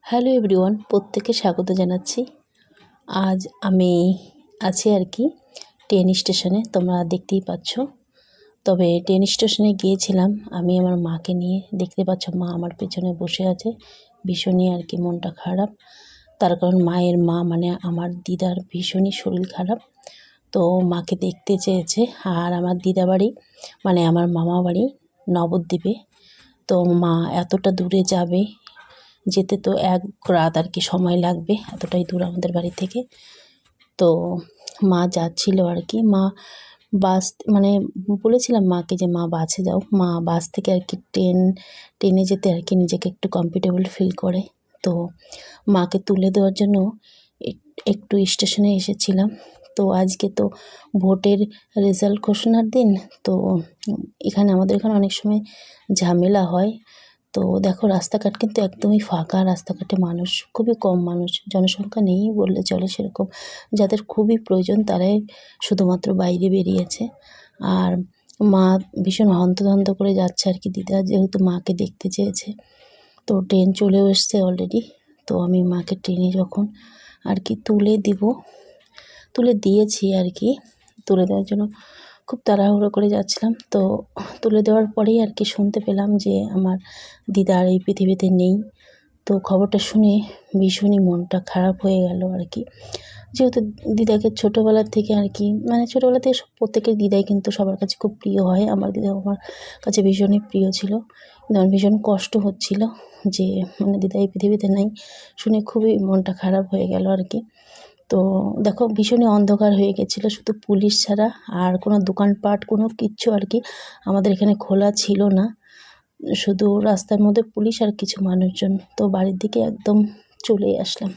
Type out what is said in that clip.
Hello everyone, প্রত্যেককে স্বাগত জানাচ্ছি। আজ আমি আছি আর কি ট্রেন স্টেশনে, তোমরা দেখতেই পাচ্ছ। তবে ট্রেন স্টেশনে গিয়েছিলাম আমি আমার মাকে নিয়ে। দেখতে পাচ্ছ মা আমার পেছনে বসে আছে, ভীষণই আর কি মনটা খারাপ। তার কারণ মায়ের মা মানে আমার দিদার ভীষণই শরীর খারাপ, তো মাকে দেখতে চেয়েছে। আর আমার দিদা বাড়ি মানে আমার মামা বাড়ি নবদ্বীপে, তো মা এতটা দূরে যাবে, যেতে তো এক রাত আর কি সময় লাগবে, এতটাই দূর আমাদের বাড়ি থেকে। তো মা যাচ্ছিল আর কি, মা বাস মানে বলেছিলাম মাকে যে মা বাসে যাও, মা বাস থেকে আর কি ট্রেনে যেতে আর কি নিজেকে একটু কমফর্টেবল ফিল করে। তো মাকে তুলে দেওয়ার জন্য একটু স্টেশনে এসেছিলাম। তো আজকে তো ভোটের রেজাল্ট ঘোষণার দিন, তো আমাদের এখানে অনেক সময় ঝামেলা হয়। তো দেখো রাস্তাঘাট কিন্তু একদমই ফাঁকা, রাস্তাঘাটে মানুষ খুবই কম, মানুষ জনসংখ্যা নেই বললে চলে সেরকম। যাদের খুবই প্রয়োজন তারাই শুধুমাত্র বাইরে বেরিয়েছে। আর মা ভীষণ হন্তদন্ত করে যাচ্ছে আর কি, দিদা যেহেতু মাকে দেখতে চেয়েছে। তো ট্রেন চলেও এসছে অলরেডি। তো আমি মাকে ট্রেনে যখন আর কি তুলে দিয়েছি আর কি, তুলে দেওয়ার জন্য খুব তাড়াহুড়ো করে যাচ্ছিলাম। তো তুলে দেওয়ার পরেই আর কি শুনতে পেলাম যে আমার দিদা আর এই পৃথিবীতে নেই। তো খবরটা শুনে ভীষণই মনটা খারাপ হয়ে গেল আর কি। যেহেতু দিদাকে ছোটোবেলার থেকে আর কি, মানে ছোটোবেলা থেকে প্রত্যেকের দিদাই কিন্তু সবার কাছে খুব প্রিয় হয়। আমার দিদা আমার কাছে ভীষণই প্রিয় ছিল, কিন্তু আমার ভীষণ কষ্ট হচ্ছিল যে মানে দিদা এই পৃথিবীতে নেই। শুনে খুবই মনটা খারাপ হয়ে গেল আর কি। তো দেখো ভীষণই অন্ধকার হয়ে গেছিলো, শুধু পুলিশ ছাড়া আর কোনো দোকানপাট কোনো কিচ্ছু আর কি আমাদের এখানে খোলা ছিল না। শুধু রাস্তার মধ্যে পুলিশ আর কিছু মানুষজন। তো বাড়ির দিকে একদম চলে আসলাম।